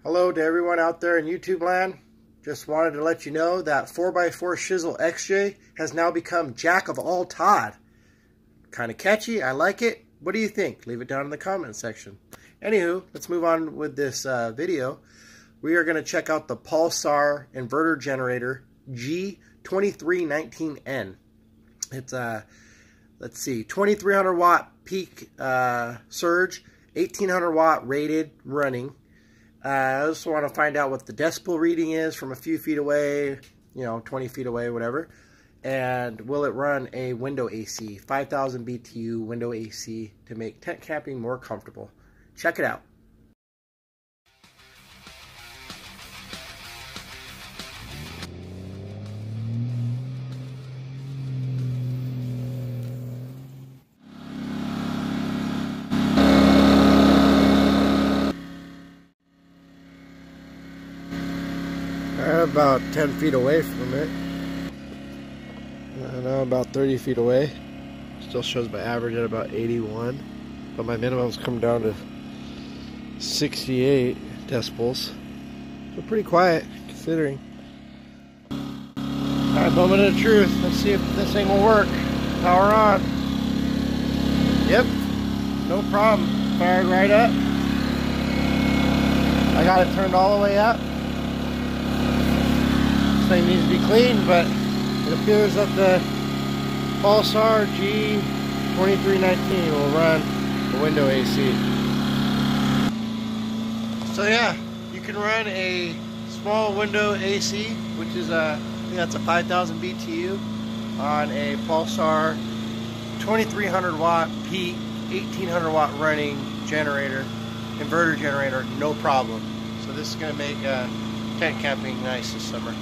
Hello to everyone out there in YouTube land. Just wanted to let you know that 4x4 Shizzle XJ has now become Jack of all Todd. Kind of catchy, I like it. What do you think? Leave it down in the comment section. Anywho, let's move on with this video. We are going to check out the Pulsar Inverter Generator G2319N. It's let's see, 2300 watt peak surge, 1800 watt rated running. I just want to find out what the decibel reading is from a few feet away, 20 feet away, whatever. And will it run a window AC, 5000 BTU window AC to make tent camping more comfortable? Check it out. About 10 feet away from it. I know, about 30 feet away. Still shows my average at about 81, but my minimum's come down to 68 decibels. So pretty quiet considering. Alright, moment of truth. Let's see if this thing will work. Power on. Yep, no problem. Fired right up. I got it turned all the way up. Thing needs to be cleaned, but it appears that the Pulsar G2319 will run the window AC. So yeah, you can run a small window AC, which is I think that's a 5000 BTU on a Pulsar 2300 watt peak, 1800 watt running generator, inverter generator, no problem. So this is going to make tent camping nice this summer.